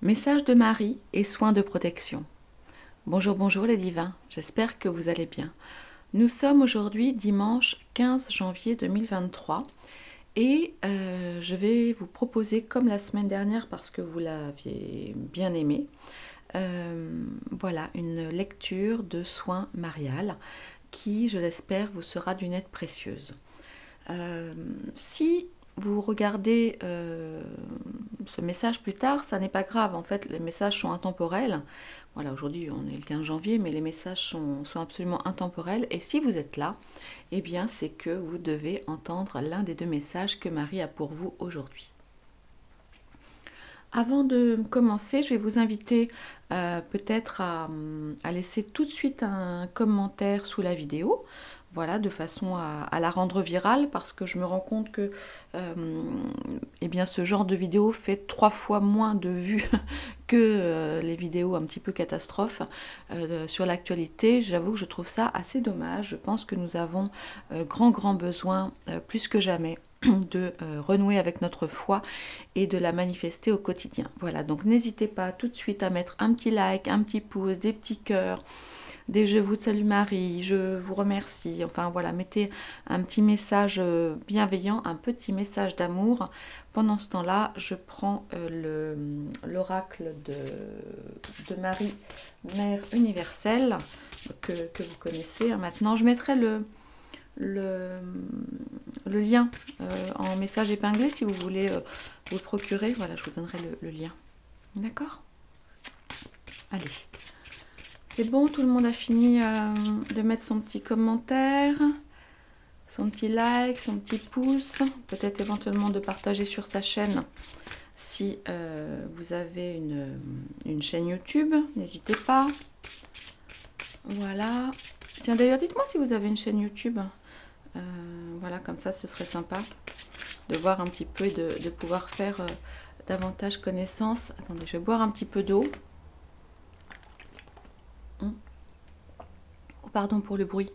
Message de Marie et soins de protection. Bonjour, bonjour les divins, j'espère que vous allez bien. Nous sommes aujourd'hui dimanche 15 janvier 2023 et je vais vous proposer, comme la semaine dernière parce que vous l'aviez bien aimé, voilà une lecture de soins mariales qui, je l'espère, vous sera d'une aide précieuse. Si vous regardez ce message plus tard, ça n'est pas grave, en fait les messages sont intemporels. Voilà, aujourd'hui on est le 15 janvier, mais les messages sont absolument intemporels, et si vous êtes là, eh bien c'est que vous devez entendre l'un des deux messages que Marie a pour vous aujourd'hui. Avant de commencer, je vais vous inviter peut-être à laisser tout de suite un commentaire sous la vidéo. Voilà, de façon à la rendre virale, parce que je me rends compte que eh bien, ce genre de vidéo fait 3 fois moins de vues que les vidéos un petit peu catastrophes sur l'actualité. J'avoue que je trouve ça assez dommage. Je pense que nous avons grand besoin, plus que jamais, de renouer avec notre foi et de la manifester au quotidien. Voilà, donc n'hésitez pas tout de suite à mettre un petit like, un petit pouce, des petits cœurs, des je vous salue Marie, je vous remercie, enfin voilà, mettez un petit message bienveillant, un petit message d'amour. Pendant ce temps-là, je prends l'oracle de Marie, Mère universelle, que vous connaissez. Maintenant, je mettrai le lien en message épinglé si vous voulez vous le procurer. Voilà, je vous donnerai le lien. D'accord? Allez. C'est bon, tout le monde a fini de mettre son petit commentaire, son petit like, son petit pouce, peut-être éventuellement de partager sur sa chaîne si vous avez une chaîne YouTube, n'hésitez pas. Voilà. Tiens, d'ailleurs, dites-moi si vous avez une chaîne YouTube. Voilà, comme ça, ce serait sympa de voir un petit peu et de pouvoir faire davantage connaissance. Attendez, je vais boire un petit peu d'eau. Oh, pardon pour le bruit.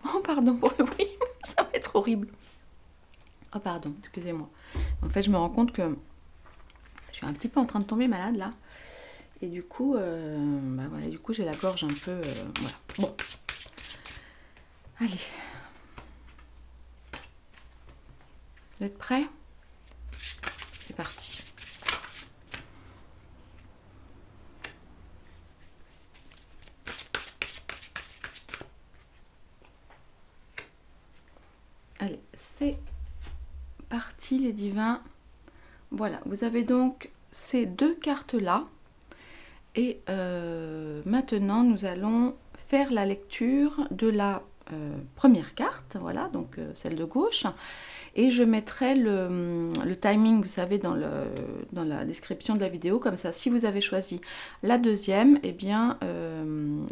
Oh, pardon pour le bruit. Ça va être horrible. Oh, pardon, excusez-moi. En fait, je me rends compte que je suis un petit peu en train de tomber malade, là. Et du coup, bah voilà, du coup, j'ai la gorge un peu... voilà. Bon. Allez. Vous êtes prêts? C'est parti. Allez, c'est parti les divins. Voilà, vous avez donc ces deux cartes-là. Et maintenant, nous allons faire la lecture de la première carte, voilà, donc celle de gauche. Et je mettrai le timing, vous savez, dans la description de la vidéo. Comme ça, si vous avez choisi la deuxième, eh bien,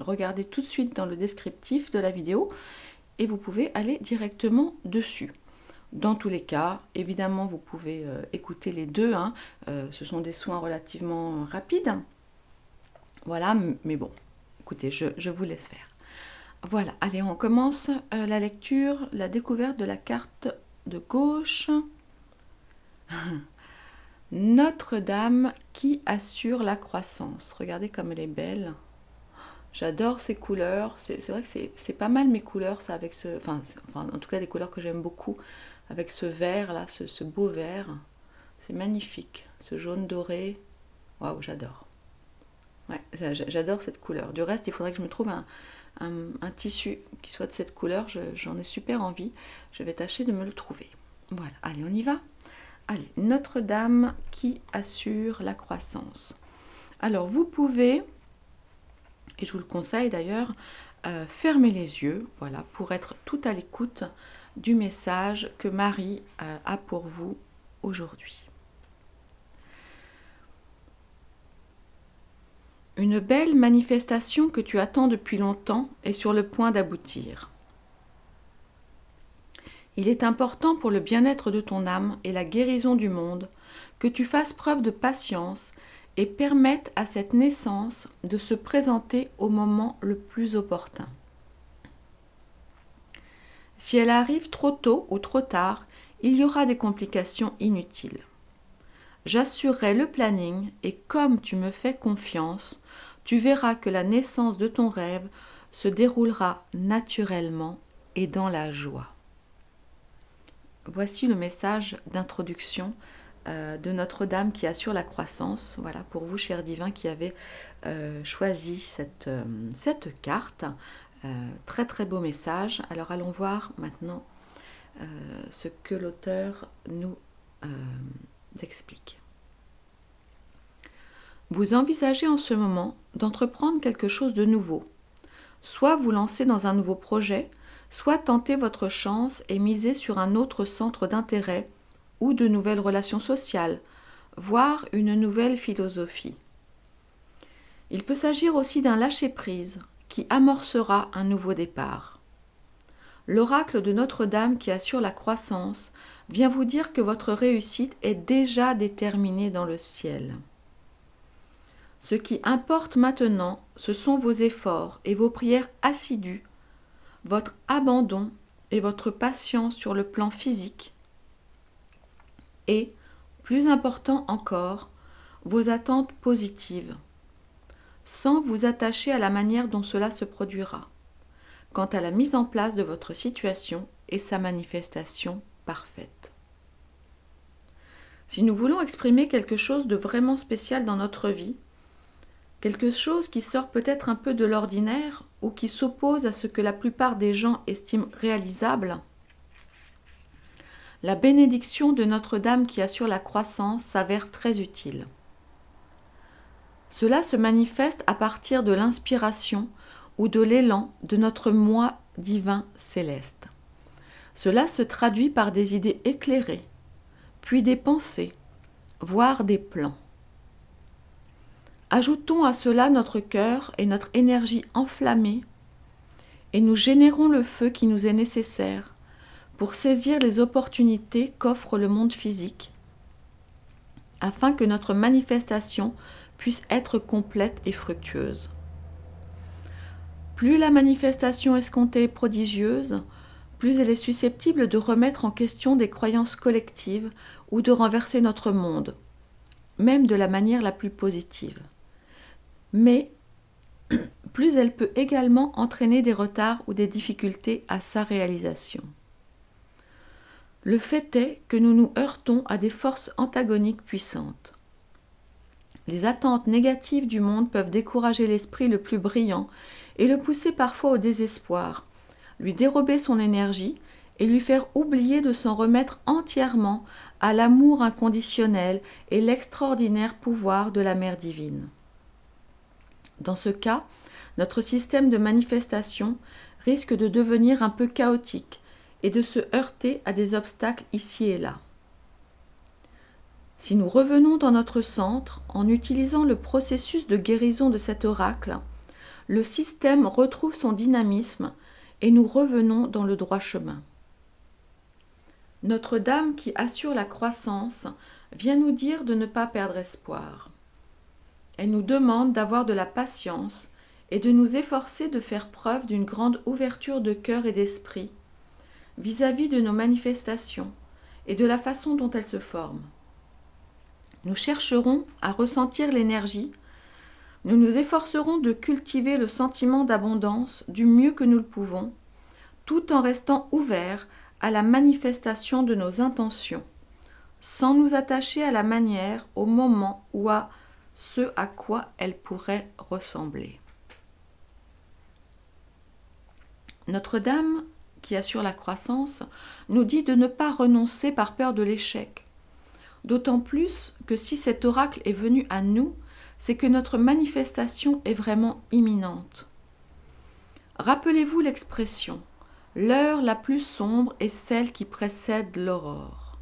regardez tout de suite dans le descriptif de la vidéo et vous pouvez aller directement dessus. Dans tous les cas, évidemment, vous pouvez écouter les deux. Hein. Ce sont des soins relativement rapides. Voilà, mais bon, écoutez, je vous laisse faire. Voilà, allez, on commence la lecture, la découverte de la carte de gauche. Notre-Dame qui assure la croissance. Regardez comme elle est belle. J'adore ces couleurs. C'est vrai que c'est pas mal mes couleurs, ça, avec ce... Enfin, en tout cas, des couleurs que j'aime beaucoup. Avec ce vert, là, ce beau vert. C'est magnifique. Ce jaune doré. Waouh, j'adore. Ouais, j'adore cette couleur. Du reste, il faudrait que je me trouve un tissu qui soit de cette couleur. J'en ai super envie. Je vais tâcher de me le trouver. Voilà, allez, on y va. Allez, Notre-Dame qui assure la croissance. Alors, vous pouvez, et je vous le conseille d'ailleurs, fermer les yeux, voilà, pour être tout à l'écoute du message que Marie a pour vous aujourd'hui. Une belle manifestation que tu attends depuis longtemps est sur le point d'aboutir. Il est important pour le bien-être de ton âme et la guérison du monde que tu fasses preuve de patience et permettes à cette naissance de se présenter au moment le plus opportun. Si elle arrive trop tôt ou trop tard, il y aura des complications inutiles. J'assurerai le planning et comme tu me fais confiance, tu verras que la naissance de ton rêve se déroulera naturellement et dans la joie. Voici le message d'introduction de Notre-Dame qui assure la croissance. Voilà, pour vous, chers divins, qui avez choisi cette carte. Très très beau message. Alors allons voir maintenant ce que l'auteur nous explique. Vous envisagez en ce moment d'entreprendre quelque chose de nouveau. Soit vous lancez dans un nouveau projet, soit tenter votre chance et miser sur un autre centre d'intérêt ou de nouvelles relations sociales, voire une nouvelle philosophie. Il peut s'agir aussi d'un lâcher-prise qui amorcera un nouveau départ. L'oracle de Notre-Dame qui assure la croissance vient vous dire que votre réussite est déjà déterminée dans le ciel. Ce qui importe maintenant, ce sont vos efforts et vos prières assidues, votre abandon et votre patience sur le plan physique, et, plus important encore, vos attentes positives, sans vous attacher à la manière dont cela se produira, quant à la mise en place de votre situation et sa manifestation parfaite. Si nous voulons exprimer quelque chose de vraiment spécial dans notre vie, quelque chose qui sort peut-être un peu de l'ordinaire ou qui s'oppose à ce que la plupart des gens estiment réalisable, la bénédiction de Notre-Dame qui assure la croissance s'avère très utile. Cela se manifeste à partir de l'inspiration ou de l'élan de notre moi divin céleste. Cela se traduit par des idées éclairées, puis des pensées, voire des plans. Ajoutons à cela notre cœur et notre énergie enflammée, et nous générons le feu qui nous est nécessaire pour saisir les opportunités qu'offre le monde physique, afin que notre manifestation puisse être complète et fructueuse. Plus la manifestation escomptée est prodigieuse, plus elle est susceptible de remettre en question des croyances collectives ou de renverser notre monde, même de la manière la plus positive. Mais plus elle peut également entraîner des retards ou des difficultés à sa réalisation. Le fait est que nous nous heurtons à des forces antagoniques puissantes. Les attentes négatives du monde peuvent décourager l'esprit le plus brillant et le pousser parfois au désespoir, lui dérober son énergie et lui faire oublier de s'en remettre entièrement à l'amour inconditionnel et l'extraordinaire pouvoir de la Mère divine. Dans ce cas, notre système de manifestation risque de devenir un peu chaotique et de se heurter à des obstacles ici et là. Si nous revenons dans notre centre en utilisant le processus de guérison de cet oracle, le système retrouve son dynamisme et nous revenons dans le droit chemin. Notre-Dame qui assure la croissance vient nous dire de ne pas perdre espoir. Elle nous demande d'avoir de la patience et de nous efforcer de faire preuve d'une grande ouverture de cœur et d'esprit vis-à-vis de nos manifestations et de la façon dont elles se forment. Nous chercherons à ressentir l'énergie, nous nous efforcerons de cultiver le sentiment d'abondance du mieux que nous le pouvons, tout en restant ouverts à la manifestation de nos intentions, sans nous attacher à la manière, au moment ou à ce à quoi elles pourraient ressembler. Notre-Dame, qui assure la croissance, nous dit de ne pas renoncer par peur de l'échec. D'autant plus que si cet oracle est venu à nous, c'est que notre manifestation est vraiment imminente. Rappelez-vous l'expression « l'heure la plus sombre est celle qui précède l'aurore ».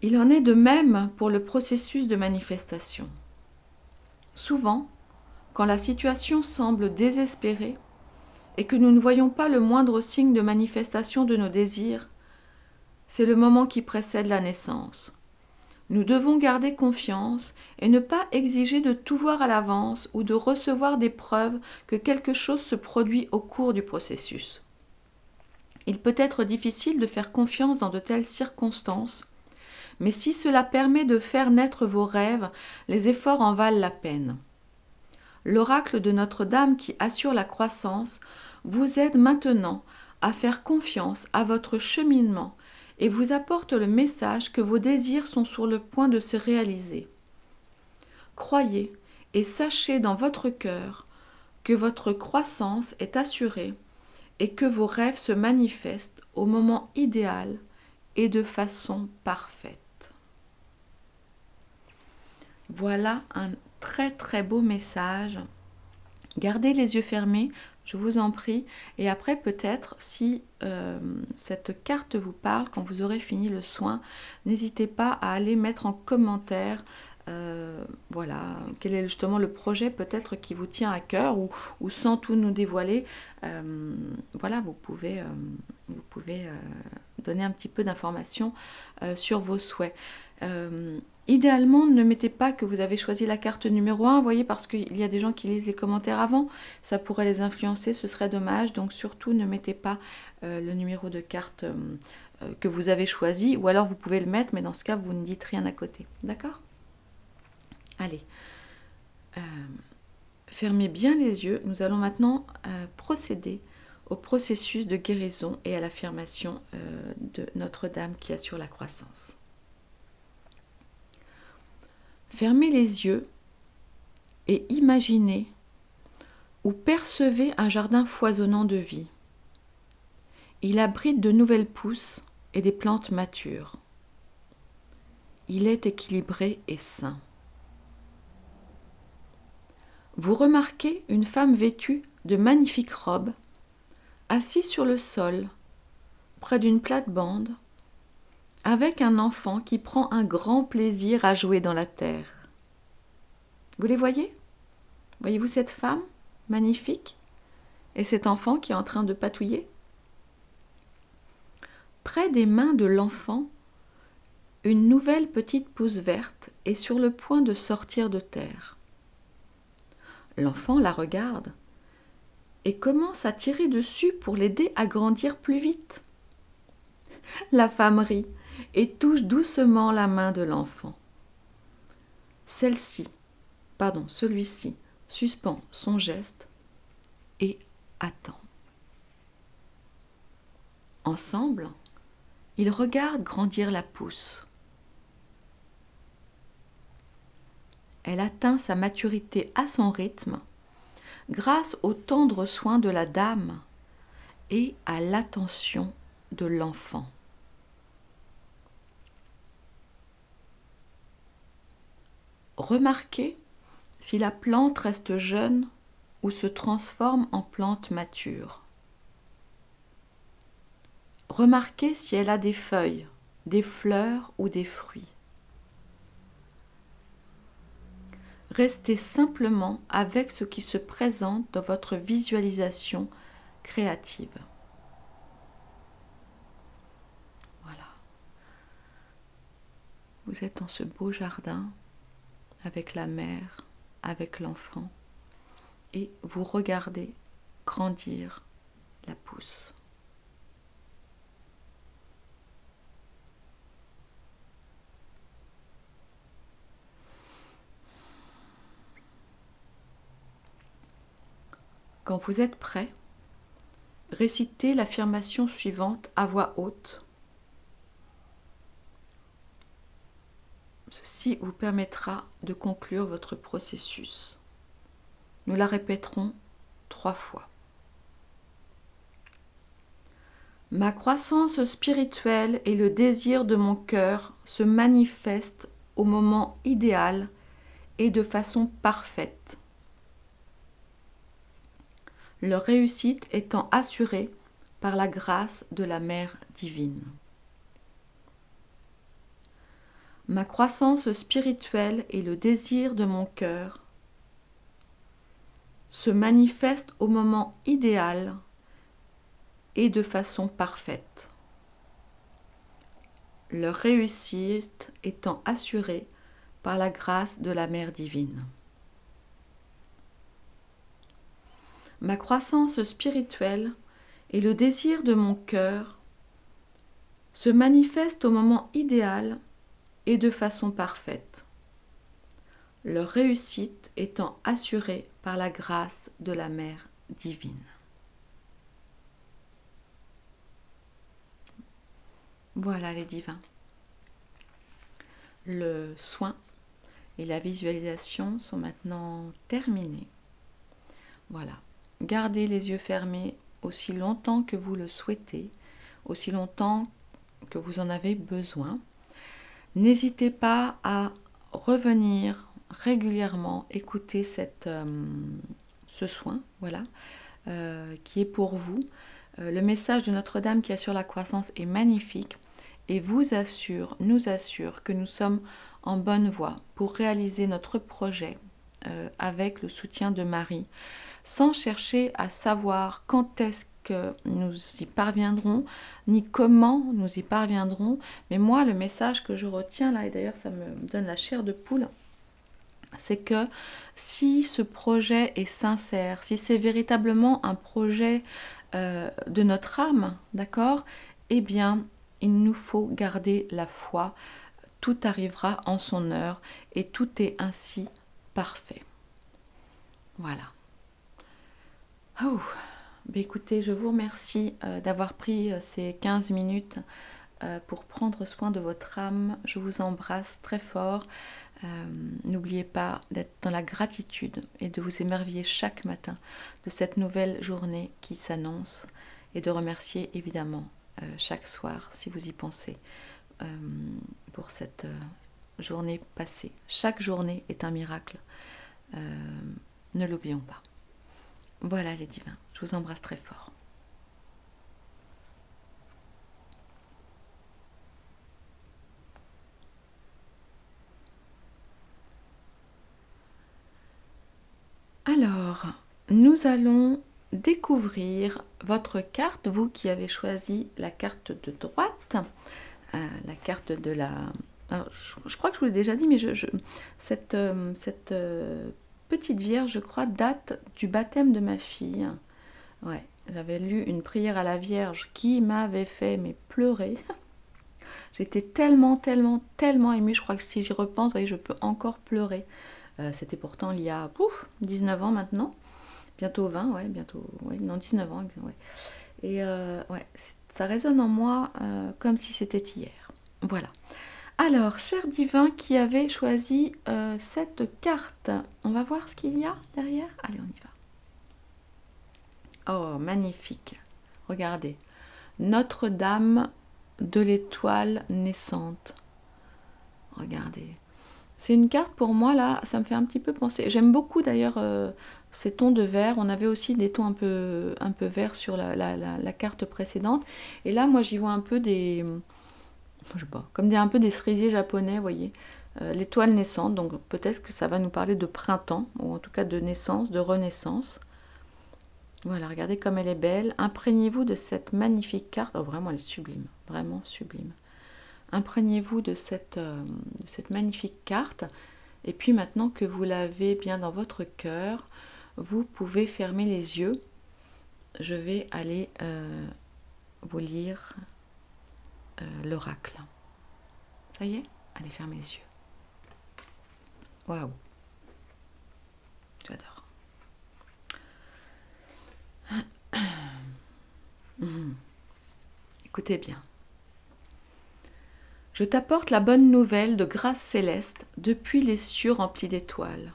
Il en est de même pour le processus de manifestation. Souvent, quand la situation semble désespérée et que nous ne voyons pas le moindre signe de manifestation de nos désirs, c'est le moment qui précède la naissance. Nous devons garder confiance et ne pas exiger de tout voir à l'avance ou de recevoir des preuves que quelque chose se produit au cours du processus. Il peut être difficile de faire confiance dans de telles circonstances, Mais si cela permet de faire naître vos rêves, les efforts en valent la peine. L'oracle de Notre-Dame qui assure la croissance vous aide maintenant à faire confiance à votre cheminement et vous apporte le message que vos désirs sont sur le point de se réaliser. Croyez et sachez dans votre cœur que votre croissance est assurée et que vos rêves se manifestent au moment idéal et de façon parfaite. Voilà un très très beau message. Gardez les yeux fermés, je vous en prie, et après peut-être si cette carte vous parle, quand vous aurez fini le soin, n'hésitez pas à aller mettre en commentaire voilà, quel est justement le projet peut-être qui vous tient à cœur ou sans tout nous dévoiler. Voilà, vous pouvez donner un petit peu d'informations sur vos souhaits. Idéalement, ne mettez pas que vous avez choisi la carte numéro 1, vous voyez, parce qu'il y a des gens qui lisent les commentaires avant, ça pourrait les influencer, ce serait dommage, donc surtout ne mettez pas le numéro de carte que vous avez choisi, ou alors vous pouvez le mettre, mais dans ce cas, vous ne dites rien à côté, d'accord ? Allez, fermez bien les yeux, nous allons maintenant procéder au processus de guérison et à l'affirmation de Notre-Dame qui assure la croissance. Fermez les yeux et imaginez ou percevez un jardin foisonnant de vie. Il abrite de nouvelles pousses et des plantes matures. Il est équilibré et sain. Vous remarquez une femme vêtue de magnifiques robes, assise sur le sol, près d'une plate-bande, avec un enfant qui prend un grand plaisir à jouer dans la terre. Vous les voyez ? Voyez-vous cette femme magnifique et cet enfant qui est en train de patouiller ? Près des mains de l'enfant, une nouvelle petite pousse verte est sur le point de sortir de terre. L'enfant la regarde et commence à tirer dessus pour l'aider à grandir plus vite. La femme rit et touche doucement la main de l'enfant. Celui-ci suspend son geste et attend. Ensemble, ils regardent grandir la pousse. Elle atteint sa maturité à son rythme grâce aux tendres soins de la dame et à l'attention de l'enfant. Remarquez si la plante reste jeune ou se transforme en plante mature. Remarquez si elle a des feuilles, des fleurs ou des fruits. Restez simplement avec ce qui se présente dans votre visualisation créative. Voilà. Vous êtes dans ce beau jardin avec la mère, avec l'enfant, et vous regardez grandir la pousse. Quand vous êtes prêt, récitez l'affirmation suivante à voix haute. Ceci vous permettra de conclure votre processus. Nous la répéterons 3 fois. Ma croissance spirituelle et le désir de mon cœur se manifestent au moment idéal et de façon parfaite. Leur réussite étant assurée par la grâce de la Mère divine. Ma croissance spirituelle et le désir de mon cœur se manifestent au moment idéal et de façon parfaite. Leur réussite étant assurée par la grâce de la Mère divine. Ma croissance spirituelle et le désir de mon cœur se manifestent au moment idéal et de façon parfaite, leur réussite étant assurée par la grâce de la Mère divine. Voilà les divins. Le soin et la visualisation sont maintenant terminés. Voilà. Gardez les yeux fermés aussi longtemps que vous le souhaitez, aussi longtemps que vous en avez besoin. N'hésitez pas à revenir régulièrement écouter ce soin, voilà, qui est pour vous. Le message de Notre-Dame qui assure la croissance est magnifique et nous assure que nous sommes en bonne voie pour réaliser notre projet avec le soutien de Marie, sans chercher à savoir quand est-ce que nous y parviendrons, ni comment nous y parviendrons. Mais moi, le message que je retiens là, et d'ailleurs ça me donne la chair de poule, c'est que si ce projet est sincère, si c'est véritablement un projet de notre âme, d'accord, eh bien, il nous faut garder la foi. Tout arrivera en son heure et tout est ainsi parfait. Voilà. Oh, ben écoutez, je vous remercie d'avoir pris ces 15 minutes pour prendre soin de votre âme. Je vous embrasse très fort. N'oubliez pas d'être dans la gratitude et de vous émerveiller chaque matin de cette nouvelle journée qui s'annonce et de remercier évidemment chaque soir, si vous y pensez, pour cette journée passée. Chaque journée est un miracle. Ne l'oublions pas. Voilà les divins, je vous embrasse très fort. Alors, nous allons découvrir votre carte, vous qui avez choisi la carte de droite, la carte de la... Alors, je crois que je vous l'ai déjà dit, mais cette petite vierge, je crois, date du baptême de ma fille. Ouais, j'avais lu une prière à la Vierge qui m'avait fait pleurer. J'étais tellement émue, je crois que si j'y repense, vous voyez, je peux encore pleurer. C'était pourtant il y a 19 ans maintenant, bientôt 20, ouais, bientôt, ouais, non 19 ans, ouais. Et ouais, ça résonne en moi comme si c'était hier. Voilà. Alors, cher divin qui avait choisi cette carte, on va voir ce qu'il y a derrière. Allez, on y va. Oh, magnifique. Regardez. Notre-Dame de l'étoile naissante. Regardez. C'est une carte pour moi, là, ça me fait un petit peu penser. J'aime beaucoup d'ailleurs ces tons de vert. On avait aussi des tons un peu verts sur la carte précédente. Et là, moi, j'y vois un peu des... Je sais pas, comme un peu des cerisiers japonais, vous voyez. L'étoile naissante, donc peut-être que ça va nous parler de printemps, ou en tout cas de naissance, de renaissance. Voilà, regardez comme elle est belle. Imprégnez-vous de cette magnifique carte. Oh, vraiment, elle est sublime, vraiment sublime. Imprégnez-vous de cette magnifique carte. Et puis maintenant que vous l'avez bien dans votre cœur, vous pouvez fermer les yeux. Je vais aller vous lire l'oracle. Ça y est? Allez, fermez les yeux. Waouh! J'adore. Écoutez bien. Je t'apporte la bonne nouvelle de grâce céleste depuis les cieux remplis d'étoiles.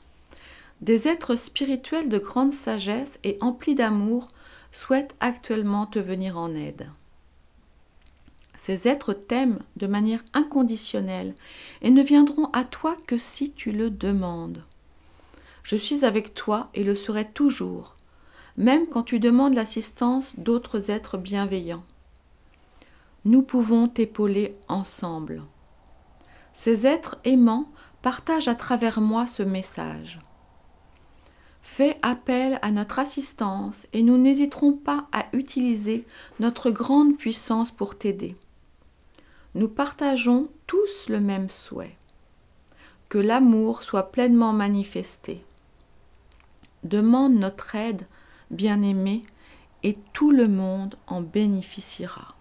Des êtres spirituels de grande sagesse et emplis d'amour souhaitent actuellement te venir en aide. Ces êtres t'aiment de manière inconditionnelle et ne viendront à toi que si tu le demandes. Je suis avec toi et le serai toujours, même quand tu demandes l'assistance d'autres êtres bienveillants. Nous pouvons t'épauler ensemble. Ces êtres aimants partagent à travers moi ce message. Fais appel à notre assistance et nous n'hésiterons pas à utiliser notre grande puissance pour t'aider. Nous partageons tous le même souhait, que l'amour soit pleinement manifesté. Demande notre aide, bien-aimé, et tout le monde en bénéficiera.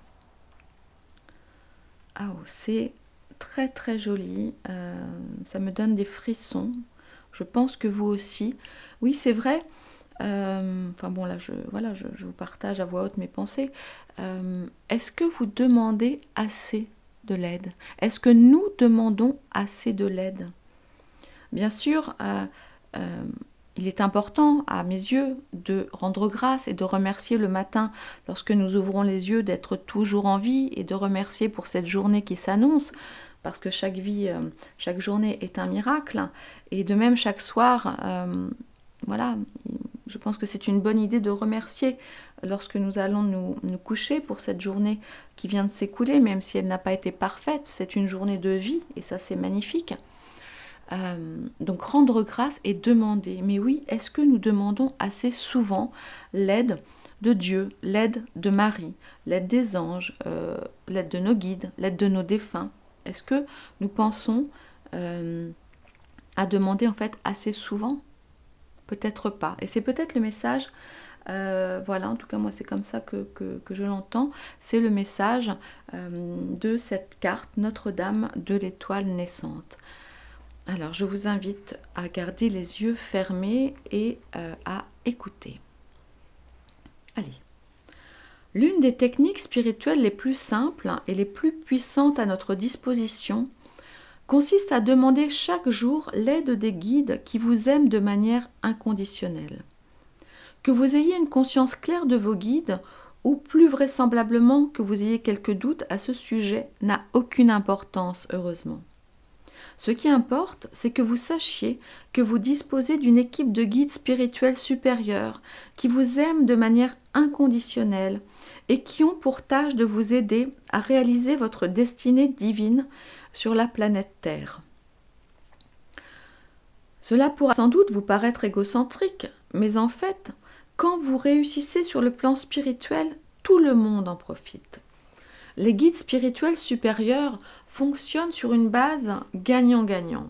Ah, c'est très très joli, ça me donne des frissons. Je pense que vous aussi. Oui, c'est vrai. Enfin bon, là, je vous partage à voix haute mes pensées. Est-ce que vous demandez assez de l'aide? Est-ce que nous demandons assez de l'aide? Bien sûr, il est important, à mes yeux, de rendre grâce et de remercier le matin, lorsque nous ouvrons les yeux, d'être toujours en vie et de remercier pour cette journée qui s'annonce, parce que chaque vie, chaque journée est un miracle. Et de même, chaque soir, voilà, je pense que c'est une bonne idée de remercier lorsque nous allons nous coucher pour cette journée qui vient de s'écouler, même si elle n'a pas été parfaite. C'est une journée de vie et ça, c'est magnifique. Donc rendre grâce et demander. Mais oui, est-ce que nous demandons assez souvent l'aide de Dieu, l'aide de Marie, l'aide des anges, l'aide de nos guides, l'aide de nos défunts? Est-ce que nous pensons à demander en fait assez souvent? Peut-être pas. Et c'est peut-être le message, voilà, en tout cas moi c'est comme ça que je l'entends, c'est le message de cette carte Notre-Dame de l'étoile naissante. Alors, je vous invite à garder les yeux fermés et à écouter. Allez. L'une des techniques spirituelles les plus simples et les plus puissantes à notre disposition consiste à demander chaque jour l'aide des guides qui vous aiment de manière inconditionnelle. Que vous ayez une conscience claire de vos guides ou plus vraisemblablement que vous ayez quelques doutes à ce sujet n'a aucune importance, heureusement. Ce qui importe, c'est que vous sachiez que vous disposez d'une équipe de guides spirituels supérieurs qui vous aiment de manière inconditionnelle et qui ont pour tâche de vous aider à réaliser votre destinée divine sur la planète Terre. Cela pourra sans doute vous paraître égocentrique, mais en fait, quand vous réussissez sur le plan spirituel, tout le monde en profite. Les guides spirituels supérieurs fonctionnent sur une base gagnant-gagnant.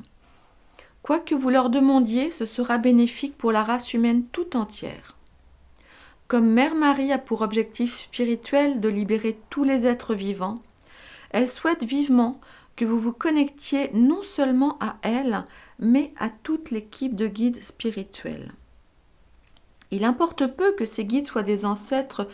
Quoi que vous leur demandiez, ce sera bénéfique pour la race humaine tout entière. Comme Mère Marie a pour objectif spirituel de libérer tous les êtres vivants, elle souhaite vivement que vous vous connectiez non seulement à elle, mais à toute l'équipe de guides spirituels. Il importe peu que ces guides soient des ancêtres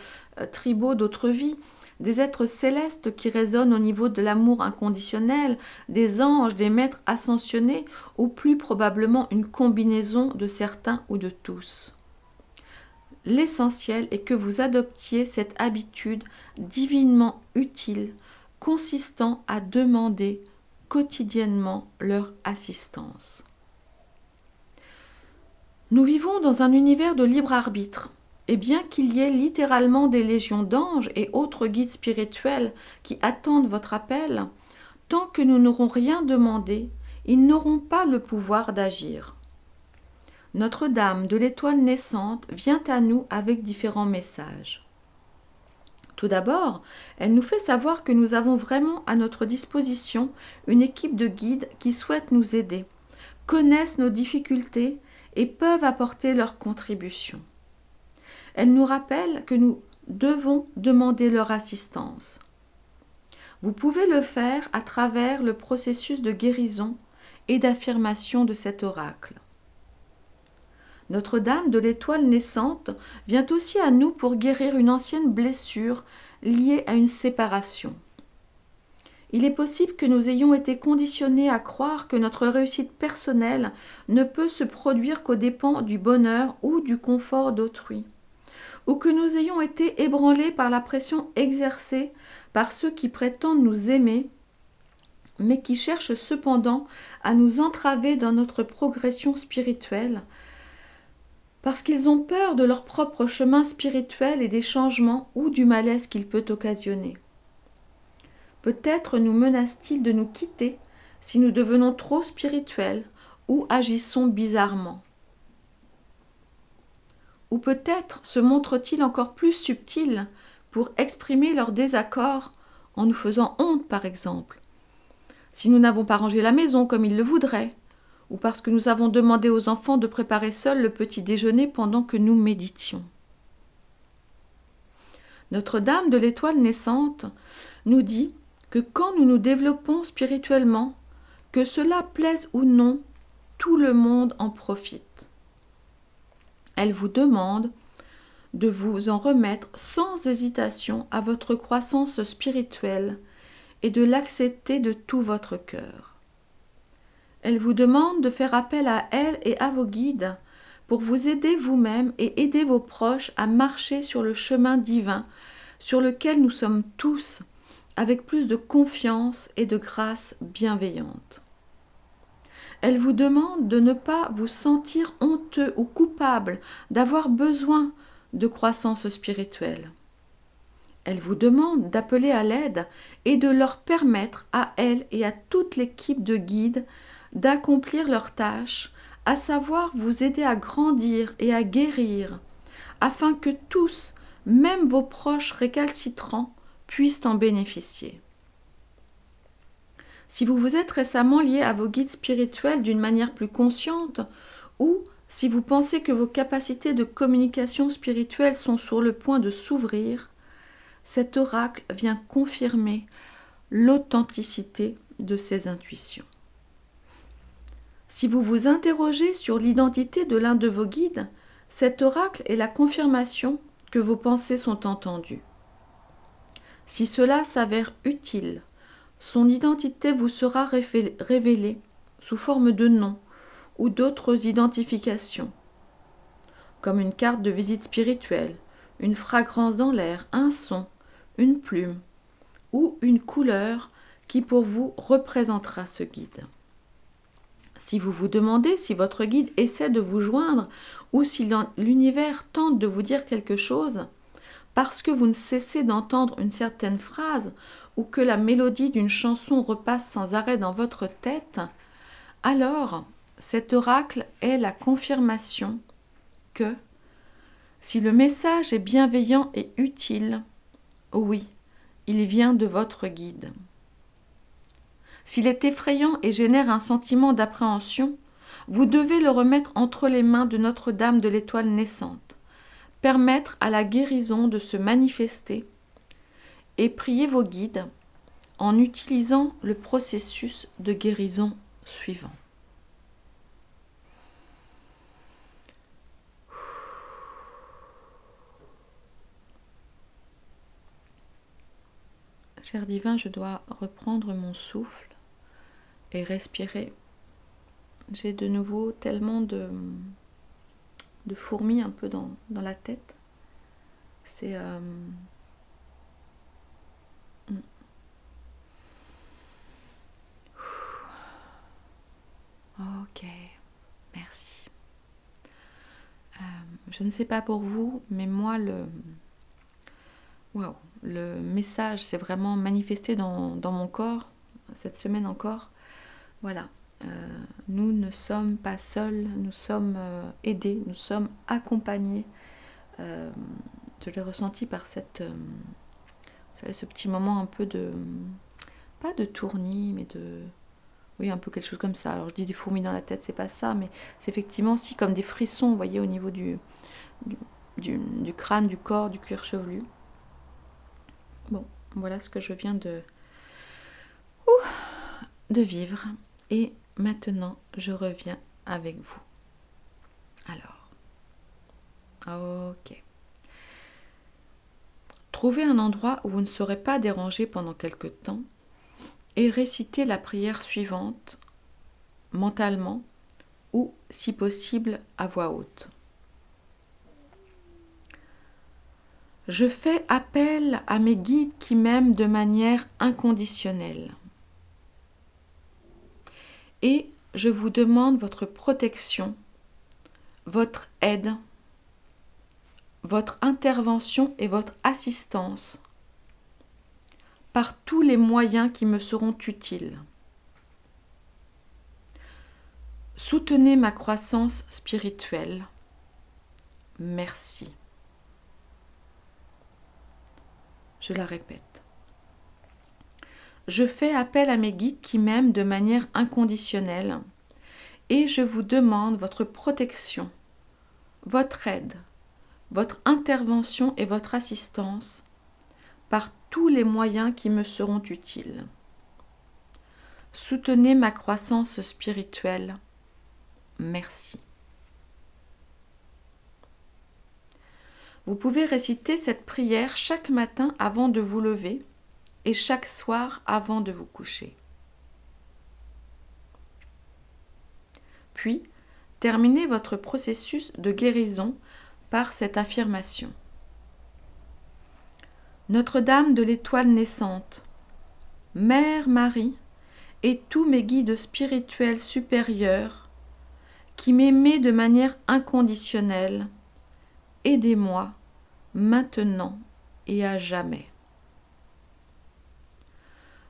tribaux d'autres vies, des êtres célestes qui résonnent au niveau de l'amour inconditionnel, des anges, des maîtres ascensionnés, ou plus probablement une combinaison de certains ou de tous. L'essentiel est que vous adoptiez cette habitude divinement utile, consistant à demander quotidiennement leur assistance. Nous vivons dans un univers de libre arbitre. Et bien qu'il y ait littéralement des légions d'anges et autres guides spirituels qui attendent votre appel, tant que nous n'aurons rien demandé, ils n'auront pas le pouvoir d'agir. Notre-Dame de l'étoile naissante vient à nous avec différents messages. Tout d'abord, elle nous fait savoir que nous avons vraiment à notre disposition une équipe de guides qui souhaitent nous aider, connaissent nos difficultés et peuvent apporter leur contribution. Elle nous rappelle que nous devons demander leur assistance. Vous pouvez le faire à travers le processus de guérison et d'affirmation de cet oracle. Notre-Dame de l'étoile naissante vient aussi à nous pour guérir une ancienne blessure liée à une séparation. Il est possible que nous ayons été conditionnés à croire que notre réussite personnelle ne peut se produire qu'aux dépens du bonheur ou du confort d'autrui, ou que nous ayons été ébranlés par la pression exercée par ceux qui prétendent nous aimer, mais qui cherchent cependant à nous entraver dans notre progression spirituelle, parce qu'ils ont peur de leur propre chemin spirituel et des changements ou du malaise qu'il peut occasionner. Peut-être nous menace-t-il de nous quitter si nous devenons trop spirituels ou agissons bizarrement. Ou peut-être se montrent-ils encore plus subtils pour exprimer leur désaccord en nous faisant honte, par exemple, si nous n'avons pas rangé la maison comme ils le voudraient, ou parce que nous avons demandé aux enfants de préparer seuls le petit déjeuner pendant que nous méditions. Notre-Dame de l'étoile naissante nous dit que quand nous nous développons spirituellement, que cela plaise ou non, tout le monde en profite. Elle vous demande de vous en remettre sans hésitation à votre croissance spirituelle et de l'accepter de tout votre cœur. Elle vous demande de faire appel à elle et à vos guides pour vous aider vous-même et aider vos proches à marcher sur le chemin divin sur lequel nous sommes tous avec plus de confiance et de grâce bienveillante. Elle vous demande de ne pas vous sentir honteux ou coupable d'avoir besoin de croissance spirituelle. Elle vous demande d'appeler à l'aide et de leur permettre à elle et à toute l'équipe de guides d'accomplir leurs tâches, à savoir vous aider à grandir et à guérir, afin que tous, même vos proches récalcitrants, puissent en bénéficier. Si vous vous êtes récemment lié à vos guides spirituels d'une manière plus consciente, ou si vous pensez que vos capacités de communication spirituelle sont sur le point de s'ouvrir, cet oracle vient confirmer l'authenticité de ces intuitions. Si vous vous interrogez sur l'identité de l'un de vos guides, cet oracle est la confirmation que vos pensées sont entendues. Si cela s'avère utile, son identité vous sera révélée sous forme de nom ou d'autres identifications, comme une carte de visite spirituelle, une fragrance dans l'air, un son, une plume ou une couleur qui pour vous représentera ce guide. Si vous vous demandez si votre guide essaie de vous joindre ou si l'univers tente de vous dire quelque chose, parce que vous ne cessez d'entendre une certaine phrase ou que la mélodie d'une chanson repasse sans arrêt dans votre tête, alors cet oracle est la confirmation que si le message est bienveillant et utile, oui, il vient de votre guide. S'il est effrayant et génère un sentiment d'appréhension, vous devez le remettre entre les mains de Notre-Dame de l'Étoile naissante, permettre à la guérison de se manifester et prier vos guides en utilisant le processus de guérison suivant. Cher divin, je dois reprendre mon souffle et respirer. J'ai de nouveau tellement de fourmis un peu dans la tête. C'est... Ok, merci. Je ne sais pas pour vous, mais moi, le message s'est vraiment manifesté dans mon corps, cette semaine encore. Voilà, nous ne sommes pas seuls, nous sommes aidés, nous sommes accompagnés. Je l'ai ressenti par ce petit moment un peu de, pas de tournis, mais de... Oui, un peu quelque chose comme ça. Alors je dis des fourmis dans la tête, c'est pas ça, mais c'est effectivement aussi comme des frissons, vous voyez, au niveau du crâne, du corps, du cuir chevelu. Bon, voilà ce que je viens de vivre. Et maintenant, je reviens avec vous. Alors, ok. Trouvez un endroit où vous ne serez pas dérangé pendant quelque temps et récitez la prière suivante mentalement ou, si possible, à voix haute. Je fais appel à mes guides qui m'aiment de manière inconditionnelle. Et je vous demande votre protection, votre aide, votre intervention et votre assistance par tous les moyens qui me seront utiles. Soutenez ma croissance spirituelle. Merci. Je la répète. Je fais appel à mes guides qui m'aiment de manière inconditionnelle et je vous demande votre protection, votre aide, votre intervention et votre assistance par tous les moyens qui me seront utiles. Soutenez ma croissance spirituelle. Merci. Vous pouvez réciter cette prière chaque matin avant de vous lever et chaque soir avant de vous coucher. Puis, terminez votre processus de guérison par cette affirmation. Notre-Dame de l'Étoile naissante, Mère Marie et tous mes guides spirituels supérieurs qui m'aimez de manière inconditionnelle, aidez-moi maintenant et à jamais.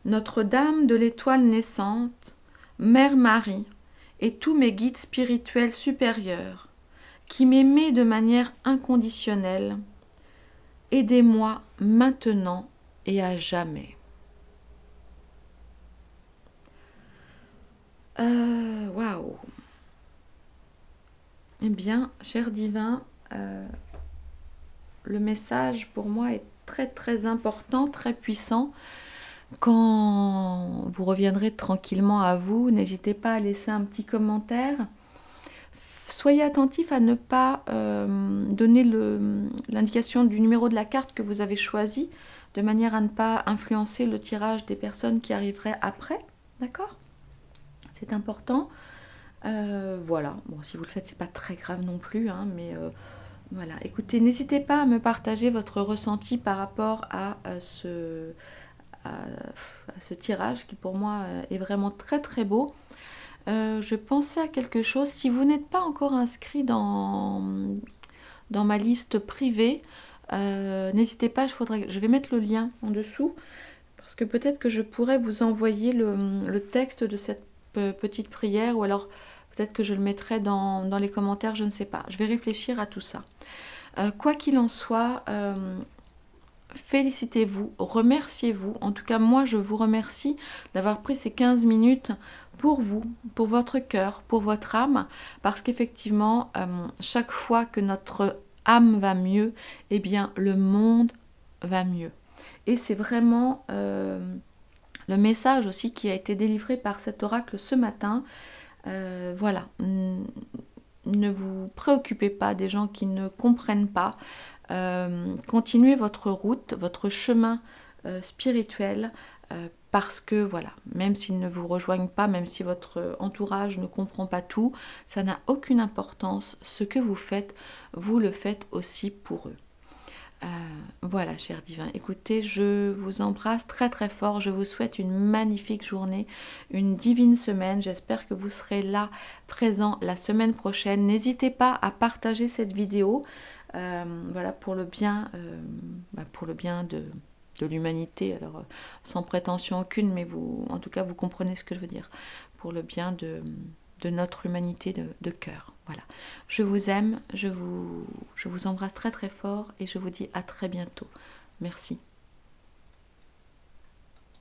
Notre-Dame de l'Étoile naissante, Mère Marie et tous mes guides spirituels supérieurs qui m'aimez de manière inconditionnelle, aidez-moi maintenant et à jamais. Waouh! Eh bien, cher divin, le message pour moi est très très important, très puissant. Quand vous reviendrez tranquillement à vous, n'hésitez pas à laisser un petit commentaire. Soyez attentif à ne pas donner l'indication du numéro de la carte que vous avez choisi, de manière à ne pas influencer le tirage des personnes qui arriveraient après. D'accord? C'est important. Voilà. Bon, si vous le faites, c'est pas très grave non plus, hein, mais voilà. Écoutez, n'hésitez pas à me partager votre ressenti par rapport à ce tirage qui pour moi est vraiment très très beau. Je pensais à quelque chose. Si vous n'êtes pas encore inscrit dans ma liste privée, n'hésitez pas, je vais mettre le lien en dessous parce que peut-être que je pourrais vous envoyer le texte de cette petite prière, ou alors peut-être que je le mettrai dans les commentaires, je ne sais pas. Je vais réfléchir à tout ça. Quoi qu'il en soit, félicitez-vous, remerciez-vous. En tout cas, moi, je vous remercie d'avoir pris ces 15 minutes pour vous, pour votre cœur, pour votre âme, parce qu'effectivement, chaque fois que notre âme va mieux, eh bien, le monde va mieux. Et c'est vraiment le message aussi qui a été délivré par cet oracle ce matin. Voilà, ne vous préoccupez pas des gens qui ne comprennent pas. Continuez votre route, votre chemin spirituel, parce que voilà, même s'ils ne vous rejoignent pas, même si votre entourage ne comprend pas tout, ça n'a aucune importance. Ce que vous faites, vous le faites aussi pour eux. Voilà, cher divin, écoutez, je vous embrasse très très fort, je vous souhaite une magnifique journée, une divine semaine, j'espère que vous serez là, présent la semaine prochaine. N'hésitez pas à partager cette vidéo, voilà, pour le bien de l'humanité, alors sans prétention aucune, mais vous, en tout cas, vous comprenez ce que je veux dire, pour le bien de notre humanité de cœur. Voilà. Je vous aime, je vous embrasse très très fort et je vous dis à très bientôt. Merci.